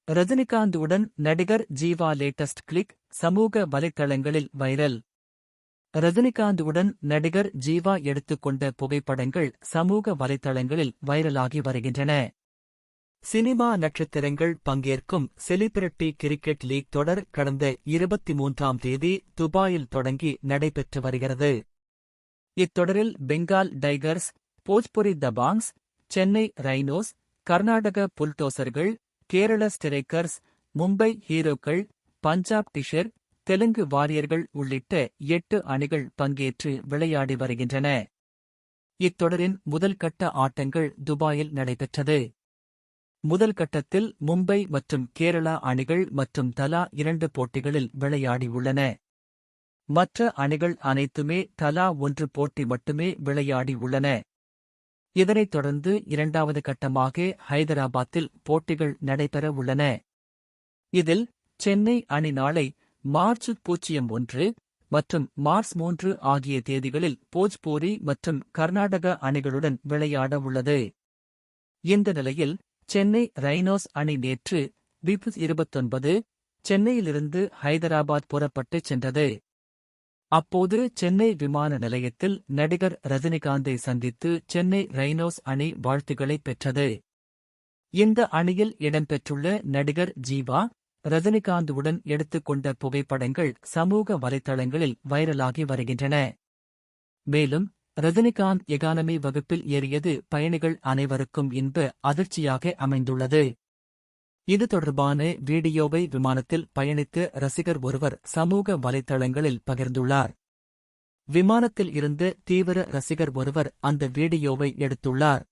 ரஜினிகாந்துடன் நடிகர் Jeeva latest click சமூக வலைத்தளங்களில் வைரல். ரஜினிகாந்துடன் நடிகர் ஜீவா எடுத்துக்கொண்ட புகைப்படங்கள் சமூக வலைத்தளங்களில் வைரலாகி வருகின்றன. சினிமா நட்சத்திரங்கள் பங்கேற்கும் செலிபிரிட்டி கிரிக்கெட் லீக் தொடர் கடந்த 23ஆம் தேதி துபாயில் தொடங்கி நடைபெற்று வருகிறது. இத்தொடரில் பெங்கால் டைகர்ஸ், போஜ்புரி தபாங்ஸ், சென்னை ரைனோஸ், கர்நாடக புல்டோசர்கள், கேரள ஸ்டிரைக்கர்ஸ், மும்பை ஹீரோக்கள், பஞ்சாப் டிஷர், தெலுங்கு வாரியர்கள் உள்ளிட்ட 8 அணிகள் பங்கேற்று விளையாடி வருகின்றன. இத்தொடரின் முதல் கட்ட ஆட்டங்கள் துபாயில் நடைபெற்றது. முதல் கட்டத்தில் மும்பை மற்றும் கேரளா அணிகள் மற்றும் தலா 2 போட்டிகளில் விளையாடியுள்ளன. மற்ற அணிகள் அனைத்துமே தலா 1 போட்டி மட்டுமே விளையாடியுள்ளன. இதனைத் தொடர்ந்து இரண்டாவது கட்டமாக ஹைதராபாத்தில் போட்டிகள் நடைபெற உள்ளன. இதில் சென்னை அணி நாளை மார்ச் 01 மற்றும் மார்ச் 3 ஆகிய தேதிகளில் போஜ்பூரி மற்றும் கர்நாடக அணிகளுடன் விளையாட உள்ளது. இந்த நிலையில் சென்னை ரைனோஸ் அணி நேற்று பிப் 29 சென்னையிலிருந்து ஹைதராபாத் புறப்பட்டுச் சென்றது. அப்போது சென்னை விமான நிலையத்தில் நடிகர் ரஜினிகாந்தை சந்தித்து சென்னை ரைனோஸ் அணி வாழ்த்துக்களைப் பெற்றது. இந்த அணியில் இடம்பெற்றுள்ள நடிகர் ஜீவா, ரஜினிகாந்துடன் எடுத்துக்கொண்ட புகைப்படங்கள் சமூக வலைத்தளங்களில் வைரலாகி வருகின்றன. மேலும் ரஜினிகாந்த் எகானமி வகுப்பில் ஏறியது பயணிகள் அனைவருக்கும் இன்ப அதிர்ச்சியாக அமைந்துள்ளது. இது தொடர்பான வீடியோவை விமானத்தில் பயணித்த ரசிகர் ஒருவர் சமூக வலைத்தளங்களில் பகிர்ந்துள்ளார். விமானத்தில் இருந்த தீவிர ரசிகர் ஒருவர் அந்த வீடியோவை எடுத்துள்ளார்.